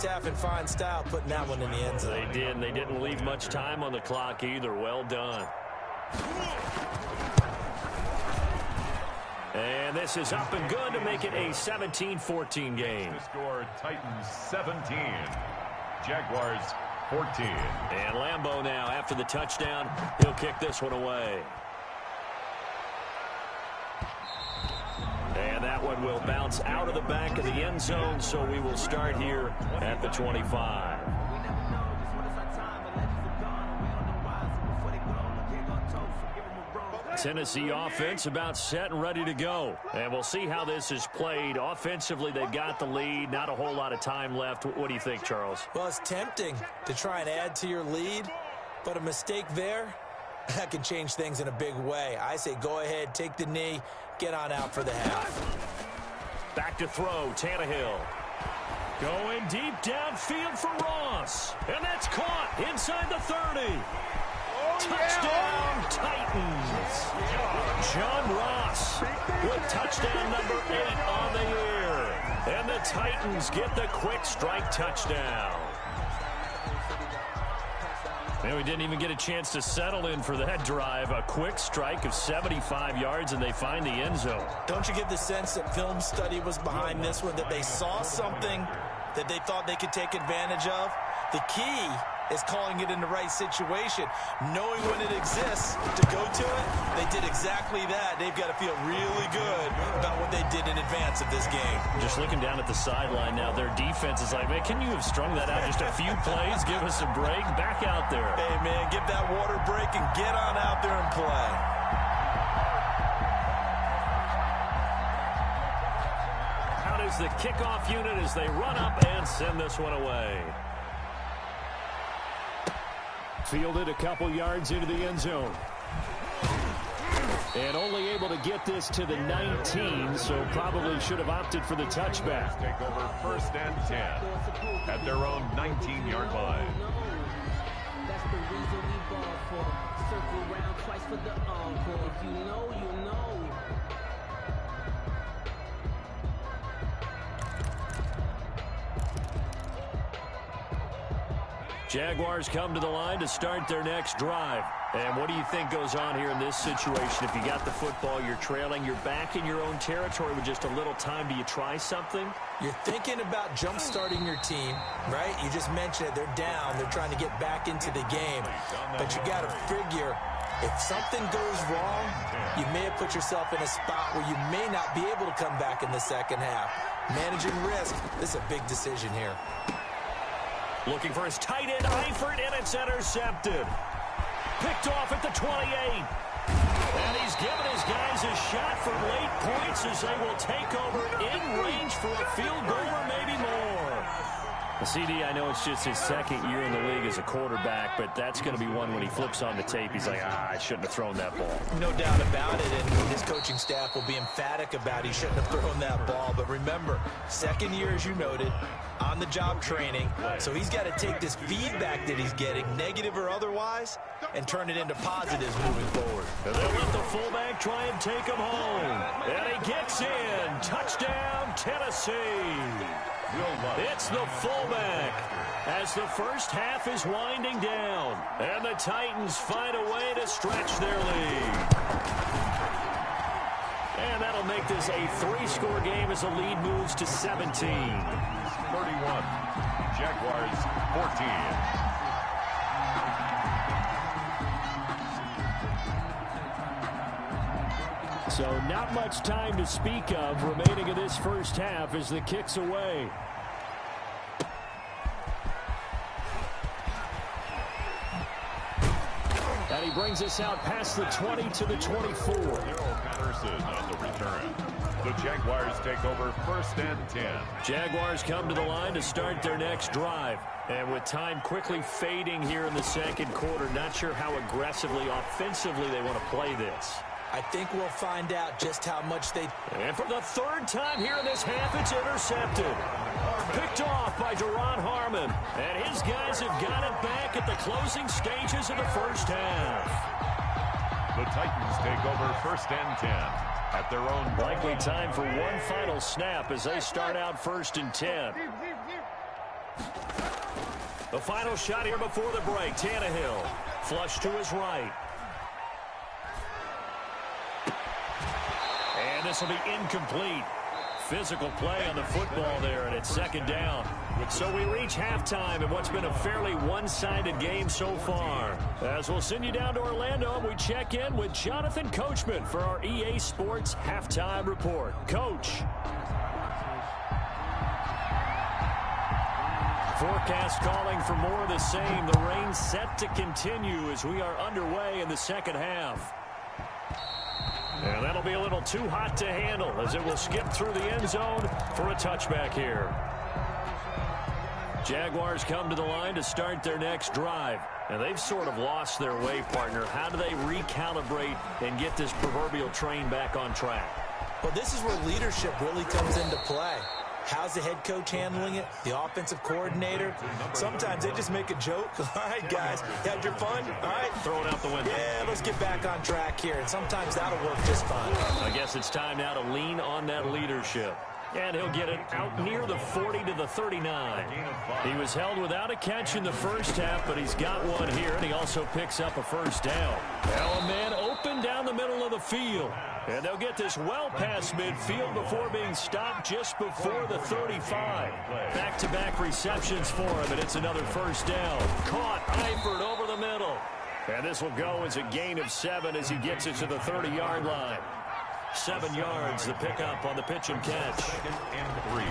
half in fine style, putting that one in the end zone. They did, and they didn't leave much time on the clock either. Well done. And this is up and good to make it a 17-14 game. To score, Titans 17, Jaguars 14. And Lambeau now, after the touchdown, he'll kick this one away. And that one will bounce out of the back of the end zone, so we will start here at the 25. Tennessee offense about set and ready to go. And we'll see how this is played. Offensively, they've got the lead. Not a whole lot of time left. What do you think, Charles? Well, it's tempting to try and add to your lead, but a mistake there, that can change things in a big way. I say go ahead, take the knee, get on out for the half. Back to throw, Tannehill. Going deep downfield for Ross. And that's caught inside the 30. Touchdown, Titans. John Ross with touchdown number 8 on the year. And the Titans get the quick strike touchdown. Man, we didn't even get a chance to settle in for that drive. A quick strike of 75 yards, and they find the end zone. Don't you get the sense that film study was behind this one, that they saw something that they thought they could take advantage of? The key is calling it in the right situation, knowing when it exists to go to it. They did exactly that. They've got to feel really good about what they did in advance of this game. Just looking down at the sideline now, their defense is like, man, can you have strung that out just a few plays? Give us a break. Back out there. Hey, man, give that water break and get on out there and play. Out is the kickoff unit as they run up and send this one away. Fielded a couple yards into the end zone. And only able to get this to the 19, so probably should have opted for the touchback. Take over first and 10 at their own 19-yard line. That's the reason we ball for. Circle around twice for the encore. If you know, you know. Jaguars come to the line to start their next drive. And what do you think goes on here in this situation? If you got the football, you're trailing, you're back in your own territory with just a little time. Do you try something? You're thinking about jump-starting your team, right? You just mentioned it. They're down. They're trying to get back into the game. But you got to figure, if something goes wrong, you may have put yourself in a spot where you may not be able to come back in the second half. Managing risk, this is a big decision here. Looking for his tight end, Eifert, and it's intercepted. Picked off at the 28. And he's given his guys a shot for late points as they will take over in range for a field goal or maybe more. The CD, I know it's just his second year in the league as a quarterback, but that's going to be one when he flips on the tape. He's like, I shouldn't have thrown that ball. No doubt about it, and his coaching staff will be emphatic about he shouldn't have thrown that ball. But remember, second year, as you noted, on-the-job training, so he's got to take this feedback that he's getting, negative or otherwise, and turn it into positives moving forward. And they'll let the fullback try and take him home. And he gets in. Touchdown, Tennessee. It's the fullback as the first half is winding down. And the Titans find a way to stretch their lead. And that'll make this a 3-score game as the lead moves to 17. 31. Jaguars 14. So not much time to speak of remaining in this first half as the kick's away. And he brings us out past the 20 to the 24. Patterson on the return. The Jaguars take over first and 10. Jaguars come to the line to start their next drive. And with time quickly fading here in the second quarter, not sure how aggressively, offensively they want to play this. I think we'll find out just how much they... And for the third time here in this half, it's intercepted. Picked off by Duron Harmon. And his guys have got it back at the closing stages of the first half. The Titans take over first and 10 at their own... Likely time for one final snap as they start out first and 10. The final shot here before the break. Tannehill flush to his right. And this will be incomplete. Physical play on the football there, and it's second down. So we reach halftime in what's been a fairly one-sided game so far. As we'll send you down to Orlando, we check in with Jonathan Coachman for our EA Sports Halftime Report. Coach. Forecast calling for more of the same. The rain set to continue as we are underway in the second half. And that'll be a little too hot to handle as it will skip through the end zone for a touchback here. Jaguars come to the line to start their next drive. And they've sort of lost their way, partner. How do they recalibrate and get this proverbial train back on track? Well, this is where leadership really comes into play. How's the head coach handling it? The offensive coordinator? Sometimes they just make a joke. All right, guys, you had your fun? All right. Throw it out the window. Yeah, let's get back on track here. And sometimes that'll work just fine. I guess it's time now to lean on that leadership. And he'll get it out near the 40 to the 39. He was held without a catch in the first half, but he's got one here, and he also picks up a first down. Now a man open down the middle of the field. And they'll get this well past midfield before being stopped just before the 35. Back-to-back receptions for him, and it's another first down. Caught Eifert over the middle. And this will go as a gain of 7 as he gets it to the 30-yard line. 7 yards, the pickup on the pitch and catch. Second and 3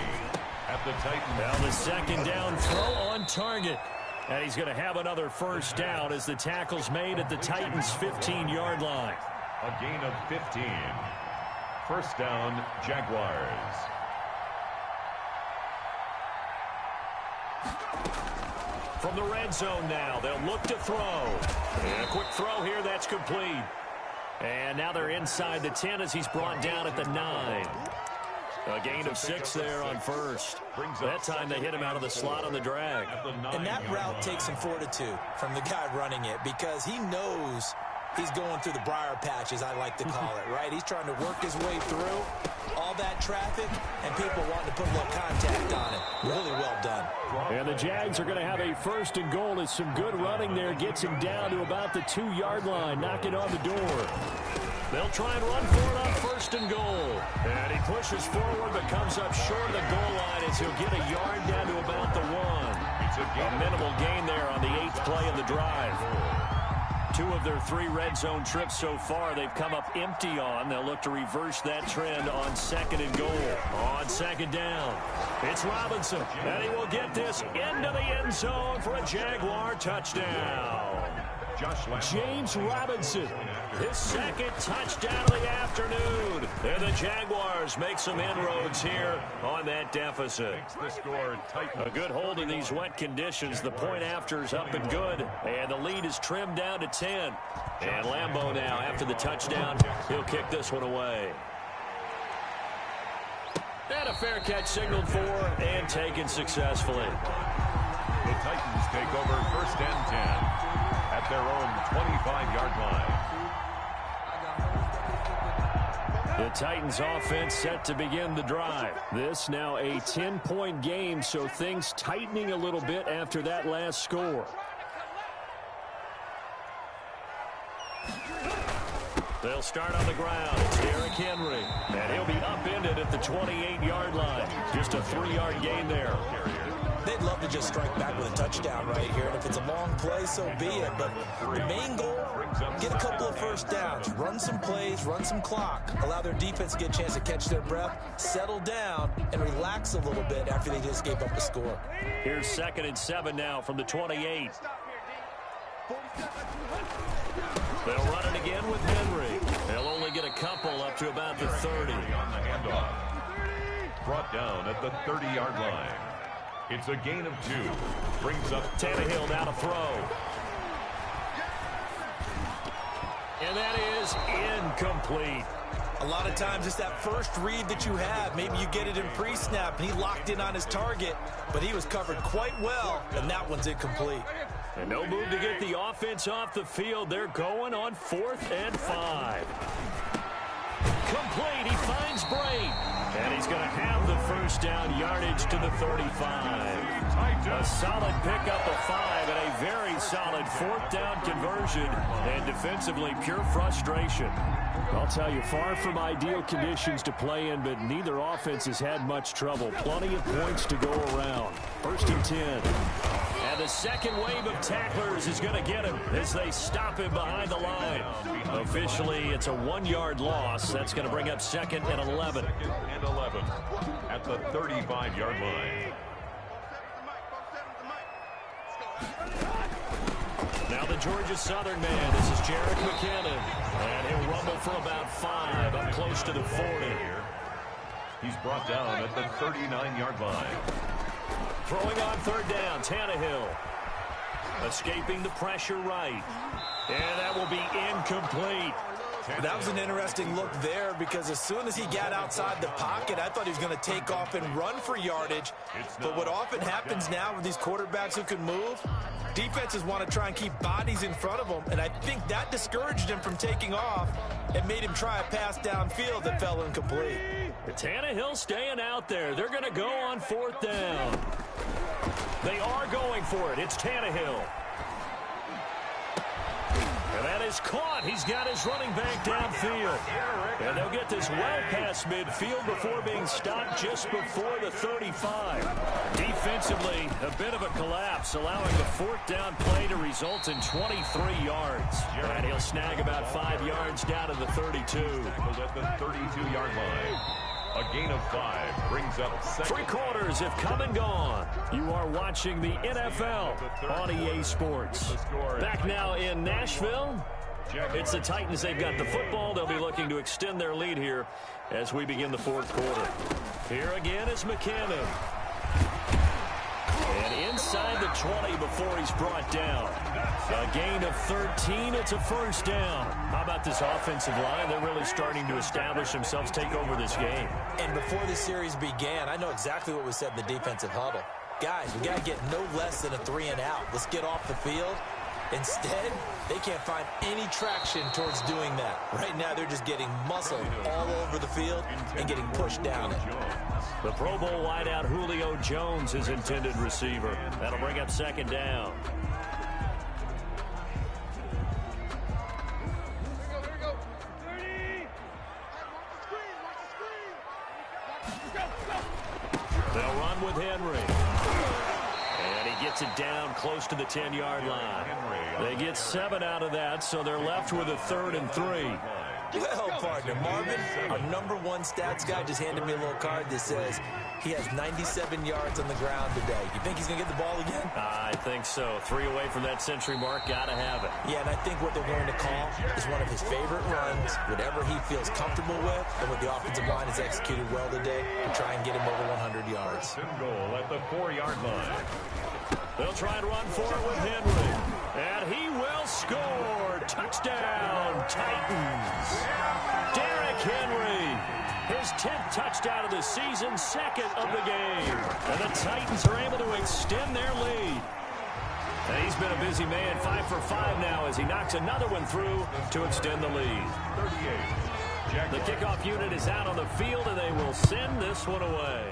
at the Titans. Now the second down throw on target. And he's going to have another first down as the tackle's made at the Titans' 15-yard line. A gain of 15. First down, Jaguars. From the red zone now, they'll look to throw. And a quick throw here, that's complete. And now they're inside the 10 as he's brought down at the 9. A gain of 6 there on first. That time they hit him out of the slot on the drag. And that route takes some fortitude from the guy running it because he knows he's going through the briar patch, as I like to call it, right? He's trying to work his way through all that traffic and people wanting to put a little contact on it. Really well done. And the Jags are going to have a first and goal as some good running there gets him down to about the 2-yard line, knocking on the door. They'll try and run for it on first and goal. And he pushes forward but comes up short of the goal line as he'll get a yard down to about the 1. A minimal gain there on the 8th play of the drive. 2 of their 3 red zone trips so far they've come up empty on. They'll look to reverse that trend on second and goal. On second down, it's Robinson, and he will get this into the end zone for a Jaguar touchdown. James Robinson, his second touchdown of the afternoon. And the Jaguars make some inroads here on that deficit. A good hold in these wet conditions. The point after is up and good. And the lead is trimmed down to 10. And Lambeau now, after the touchdown, he'll kick this one away. And a fair catch signaled for and taken successfully. The Titans take over first and 10. At their own 25-yard line. The Titans offense set to begin the drive. This now a 10-point game, so things tightening a little bit after that last score. They'll start on the ground. It's Derrick Henry. And he'll be upended at the 28-yard line. Just a 3-yard gain there. They'd love to just strike back with a touchdown right here. And if it's a long play, so be it. But the main goal, get a couple of first downs, run some plays, run some clock, allow their defense to get a chance to catch their breath, settle down, and relax a little bit after they just gave up a score. Here's 2nd and 7 now from the 28. They'll run it again with Henry. They'll only get a couple up to about the 30. On the handoff. Brought down at the 30-yard line. It's a gain of 2. Brings up Tannehill down to throw. And that is incomplete. A lot of times it's that first read that you have. Maybe you get it in pre-snap, and he locked in on his target, but he was covered quite well, and that one's incomplete. And no move to get the offense off the field. They're going on 4th and 5. Complete. He finds Brain. And he's going to have the first down, yardage to the 35. A solid pickup of 5 and a very solid fourth down conversion. And defensively, pure frustration. I'll tell you, far from ideal conditions to play in, but neither offense has had much trouble. Plenty of points to go around. First and 10. And the second wave of tacklers is going to get him as they stop him behind the line. Officially, it's a 1-yard loss. That's going to bring up second and 11. Second and 11 at the 35-yard line. Now the Georgia Southern man. This is Jarek McKinnon. And he'll rumble for about 5 up close to the 40. He's brought down at the 39-yard line. Throwing on third down, Tannehill. Escaping the pressure right. And that will be incomplete. That was an interesting look there because as soon as he got outside the pocket, I thought he was going to take off and run for yardage. But what often happens now with these quarterbacks who can move, defenses want to try and keep bodies in front of them, and I think that discouraged him from taking off and made him try a pass downfield that fell incomplete. Tannehill staying out there. They're going to go on fourth down. They are going for it. It's Tannehill. And that is caught. He's got his running back downfield. And they'll get this well past midfield before being stopped just before the 35. Defensively, a bit of a collapse, allowing the fourth down play to result in 23 yards. And he'll snag about 5 yards down to the 32. At the 32-yard line. A gain of 5 brings up second. 3 quarters have come and gone. You are watching the NFL on EA Sports. Back now in Nashville. It's the Titans. They've got the football. They'll be looking to extend their lead here as we begin the fourth quarter. Here again is McKinnon. And inside the 20 before he's brought down. A gain of 13. It's a first down. How about this offensive line? They're really starting to establish themselves, take over this game. And before the series began, I know exactly what was said in the defensive huddle. Guys, we got to get no less than a 3 and out. Let's get off the field. Instead, they can't find any traction towards doing that. Right now, they're just getting muscled all over the field and getting pushed down it. The Pro Bowl wideout Julio Jones, his intended receiver. That'll bring up second down. They'll run with Henry. And he gets it down close to the 10-yard line. They get 7 out of that, so they're left with a 3rd and 3. Well, partner, Marvin, our #1 stats guy just handed me a little card that says he has 97 yards on the ground today. You think he's going to get the ball again? I think so. 3 away from that century mark. Got to have it. Yeah, and I think what they're going to call is one of his favorite runs, whatever he feels comfortable with, and what the offensive line has executed well today to try and get him over 100 yards. Goal at the 4-yard line. They'll try and run for it with Henry. And he will score. Touchdown, Titans. Derrick Henry. His 10th touchdown of the season, 2nd of the game. And the Titans are able to extend their lead. And he's been a busy man, 5 for 5 now as he knocks another one through to extend the lead. 38. The kickoff unit is out on the field, and they will send this one away.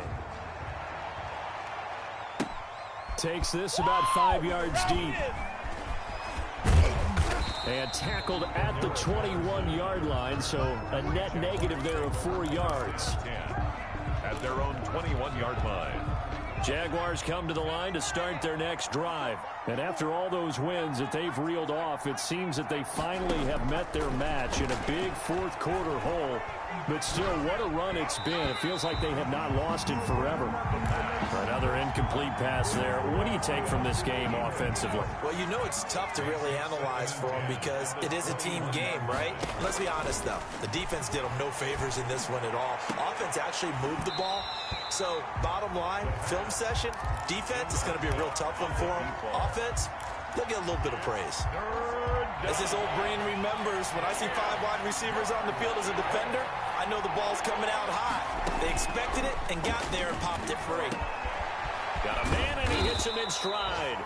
Takes this about 5 yards deep. And tackled at the 21-yard line, so a net negative there of 4 yards. At their own 21-yard line. Jaguars come to the line to start their next drive. And after all those wins that they've reeled off, it seems that they finally have met their match in a big fourth quarter hole. But still, what a run it's been. It feels like they have not lost in forever. Another incomplete pass there. What do you take from this game offensively? Well, you know it's tough to really analyze for them because it is a team game, right? Let's be honest, though. The defense did them no favors in this one at all. Offense actually moved the ball. So, bottom line, film session, defense is going to be a real tough one for them. Offense, they'll get a little bit of praise. As this old brain remembers, when I see 5 wide receivers on the field as a defender, I know the ball's coming out high. They expected it and got there and popped it free. Got a man, and he hits him in stride.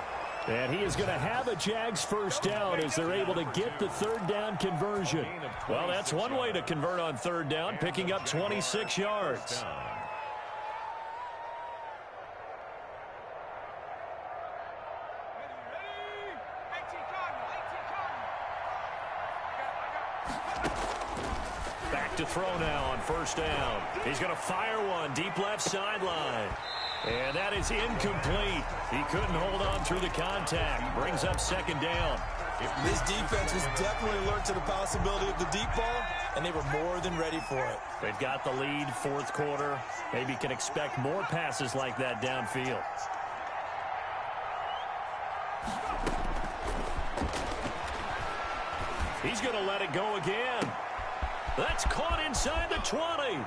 And he is going to have a Jags first down as they're able to get the third down conversion. Well, that's one way to convert on third down, picking up 26 yards. Back to throw now on first down. He's going to fire one deep left sideline. And that is incomplete. He couldn't hold on through the contact. Brings up second down. This defense was definitely alert to the possibility of the deep ball, and they were more than ready for it. They've got the lead, fourth quarter. Maybe can expect more passes like that downfield. He's going to let it go again. That's caught inside the 20.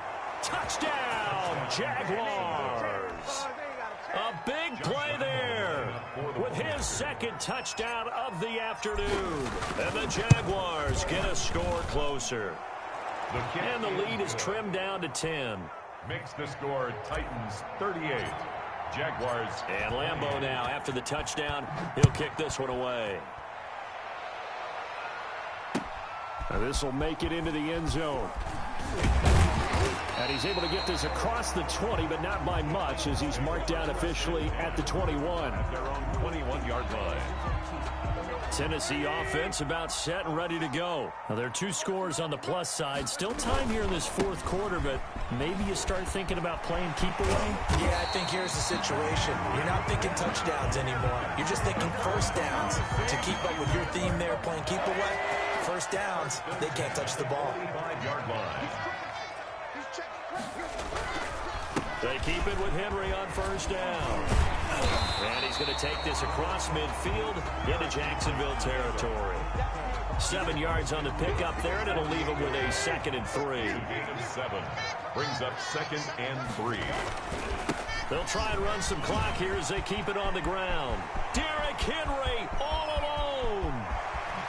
Touchdown, Jaguars. A big play there with his second touchdown of the afternoon. And the Jaguars get a score closer. And the lead is trimmed down to 10. Makes the score Titans 38. Jaguars. And Lambeau now, after the touchdown, he'll kick this one away. This will make it into the end zone. And he's able to get this across the 20, but not by much, as he's marked down officially at the 21. At their own 21-yard line. Tennessee offense about set and ready to go. Now, there are two scores on the plus side. Still time here in this fourth quarter, but maybe you start thinking about playing keep away? Yeah, I think here's the situation. You're not thinking touchdowns anymore. You're just thinking first downs. To keep up with your theme there, playing keep away, first downs, they can't touch the ball. 5-yard line. They keep it with Henry on first down. And he's going to take this across midfield into Jacksonville territory. 7 yards on the pickup there, and it'll leave him with a 2nd and 3. Gain of 7. Brings up 2nd and 3. They'll try and run some clock here as they keep it on the ground. Derrick Henry all alone.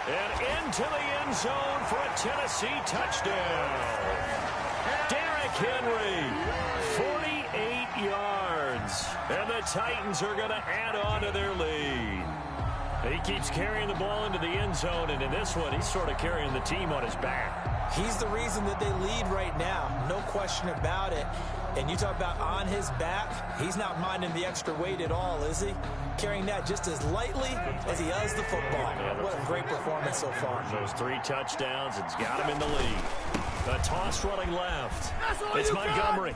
And into the end zone for a Tennessee touchdown. Derrick Henry, 48 yards. And the Titans are going to add on to their lead. He keeps carrying the ball into the end zone, and in this one, he's sort of carrying the team on his back. He's the reason that they lead right now, no question about it. And you talk about on his back, he's not minding the extra weight at all, is he? Carrying that just as lightly as he does the football. What a great performance so far. Those 3 touchdowns, it's got him in the lead. A toss running left. It's Montgomery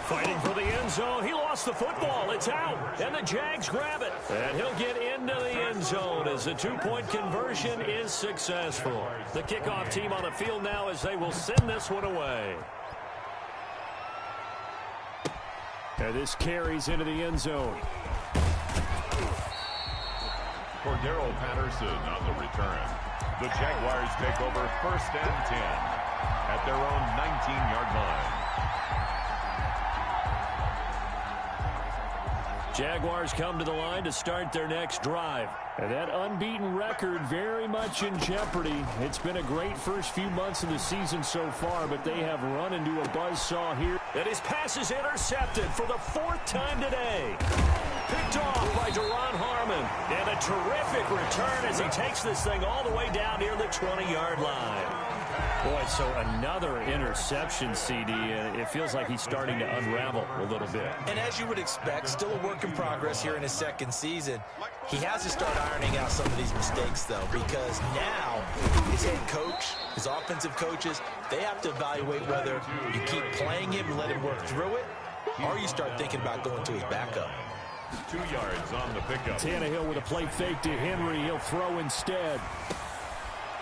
fighting for the end zone. He lost the football. It's out. And the Jags grab it. And he'll get into the end zone as the 2-point conversion is successful. The kickoff team on the field now as they will send this one away. And this carries into the end zone. Cordero Patterson on the return. The Jaguars take over 1st and 10 at their own 19-yard line. Jaguars come to the line to start their next drive. And that unbeaten record very much in jeopardy. It's been a great first few months of the season so far, but they have run into a buzzsaw here. And his pass is intercepted for the 4th time today. Picked off by Duron Harmon. And a terrific return as he takes this thing all the way down near the 20-yard line. Boy, so another interception, CD. It feels like he's starting to unravel a little bit. And as you would expect, still a work in progress here in his 2nd season. He has to start ironing out some of these mistakes, though, because now his head coach, his offensive coaches, they have to evaluate whether you keep playing him and let him work through it, or you start thinking about going to his backup. 2 yards on the pickup. Tannehill with a play fake to Henry. He'll throw instead.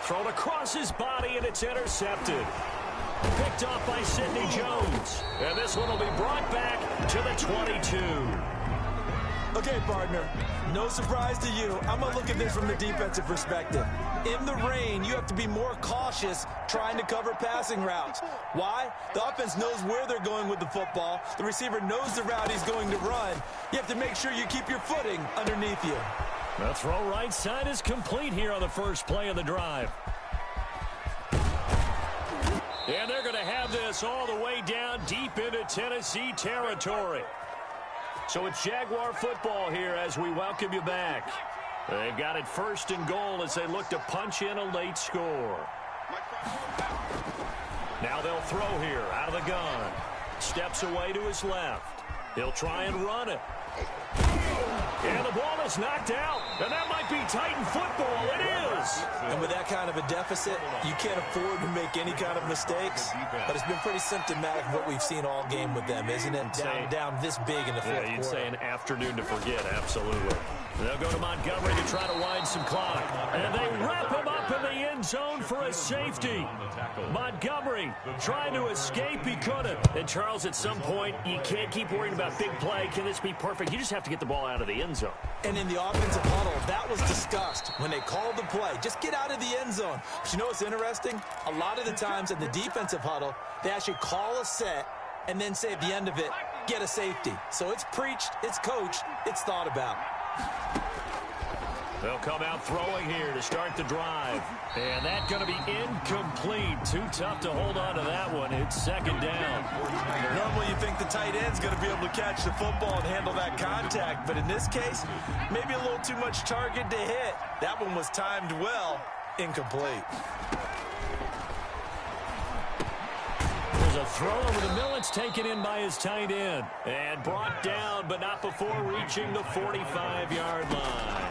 Thrown across his body, and it's intercepted. Picked off by Sidney Jones. And this one will be brought back to the 22. Okay, partner, no surprise to you. I'm going to look at this from the defensive perspective. In the rain, you have to be more cautious trying to cover passing routes. Why? The offense knows where they're going with the football. The receiver knows the route he's going to run. You have to make sure you keep your footing underneath you. The throw right side is complete here on the first play of the drive. And they're going to have this all the way down deep into Tennessee territory. So it's Jaguar football here as we welcome you back. They've got it 1st and goal as they look to punch in a late score. Now they'll throw here out of the gun. Steps away to his left. He'll try and run it. And the ball is knocked out. And that might be Titan football. It is. And with that kind of a deficit, you can't afford to make any kind of mistakes. But it's been pretty symptomatic of what we've seen all game with them, isn't it? Down this big in the fourth quarter. You'd say an afternoon to forget, absolutely. They'll go to Montgomery to try to wind some clock. And they wrap him up in the end zone for a safety. Montgomery trying to escape. He couldn't. And, Charles, at some point, you can't keep worrying about big play. Can this be perfect? You just have to get the ball out of the end zone. And in the offensive huddle, that was discussed when they called the play. Just get out of the end zone. But you know what's interesting? A lot of the times in the defensive huddle, they actually call a set and then say at the end of it, get a safety. So it's preached, it's coached, it's thought about. They'll come out throwing here to start the drive. And that's going to be incomplete. Too tough to hold on to that one. It's 2nd down. Normally you think the tight end's going to be able to catch the football and handle that contact. But in this case, maybe a little too much target to hit. That one was timed well. Incomplete. There's a throw over the middle. It's taken in by his tight end. And brought down, but not before reaching the 45-yard line.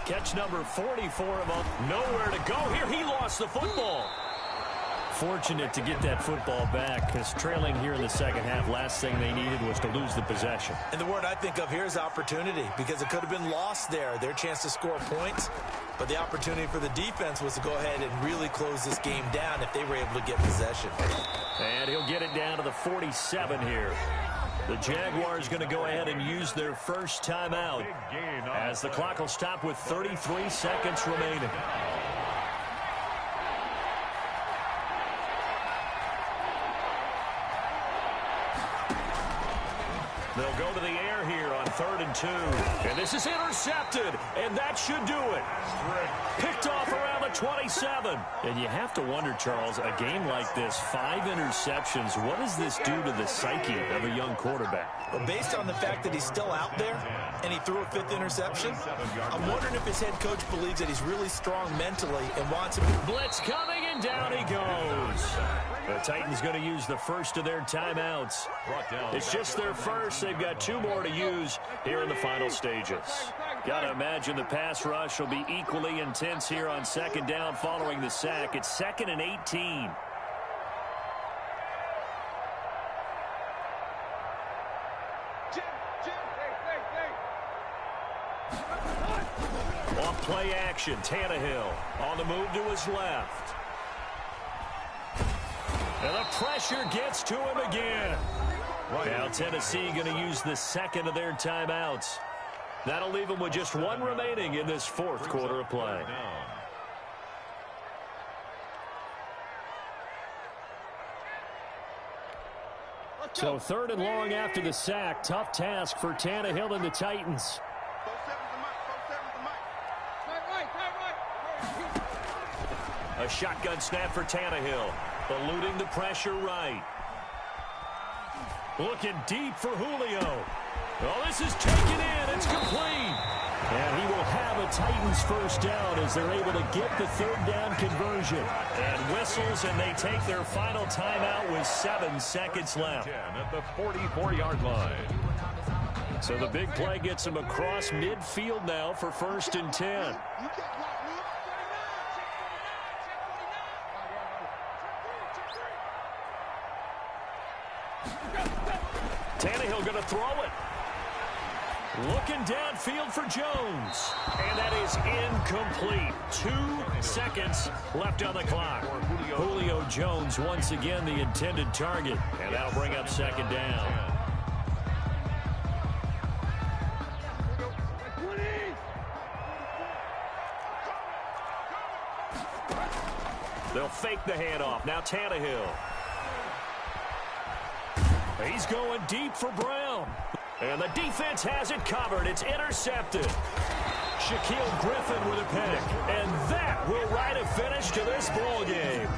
Catch number 44 of them. Nowhere to go here. He lost the football. Fortunate to get that football back, because trailing here in the second half, last thing they needed was to lose the possession. And the word I think of here is opportunity, because it could have been lost there, their chance to score points. But the opportunity for the defense was to go ahead and really close this game down if they were able to get possession. And he'll get it down to the 47 here. The Jaguars going to go ahead and use their first timeout as the clock will stop with 33 seconds remaining. They'll go to the air here on 3rd and 2. And this is intercepted, and that should do it. Picked off around the 27. And you have to wonder, Charles, a game like this, 5 interceptions, what does this do to the psyche of a young quarterback? Well, based on the fact that he's still out there and he threw a 5th interception, I'm wondering if his head coach believes that he's really strong mentally and wants him to... Blitz coming, and down he goes. The Titans going to use the first of their timeouts. It's just their first. They've got 2 more to use here in the final stages. Got to imagine the pass rush will be equally intense here on 2nd down following the sack. It's 2nd and 18. Off play action, Tannehill on the move to his left. And the pressure gets to him again. Now Tennessee going to use the 2nd of their timeouts. That'll leave them with just 1 remaining in this 4th quarter of play. So 3rd and long after the sack. Tough task for Tannehill and the Titans. A shotgun snap for Tannehill. Eluding the pressure right. Looking deep for Julio. Oh, this is taken in. It's complete. And he will have a Titans first down as they're able to get the 3rd down conversion. And whistles, and they take their final timeout with 7 seconds left. At the 44-yard line. So the big play gets them across midfield now for 1st and 10. Tannehill going to throw it. Looking downfield for Jones. And that is incomplete. 2 seconds left on the clock. Julio Jones once again the intended target. And that'll bring up 2nd down. They'll fake the handoff. Now Tannehill. He's going deep for Brown. And the defense has it covered. It's intercepted. Shaquille Griffin with a pick. And that will write a finish to this ball game.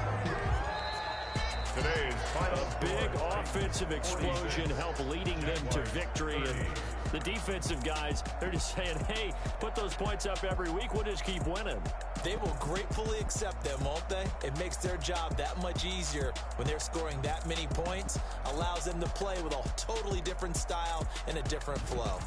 Today's final A big offensive explosion helped leading them to victory. And the defensive guys, they're just saying, hey, put those points up every week. We'll just keep winning. They will gratefully accept them, won't they? It makes their job that much easier when they're scoring that many points. Allows them to play with a totally different style and a different flow.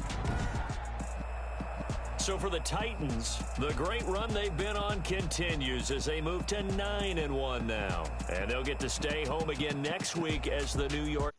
So for the Titans, the great run they've been on continues as they move to 9-1 now. And they'll get to stay home again next week as the New York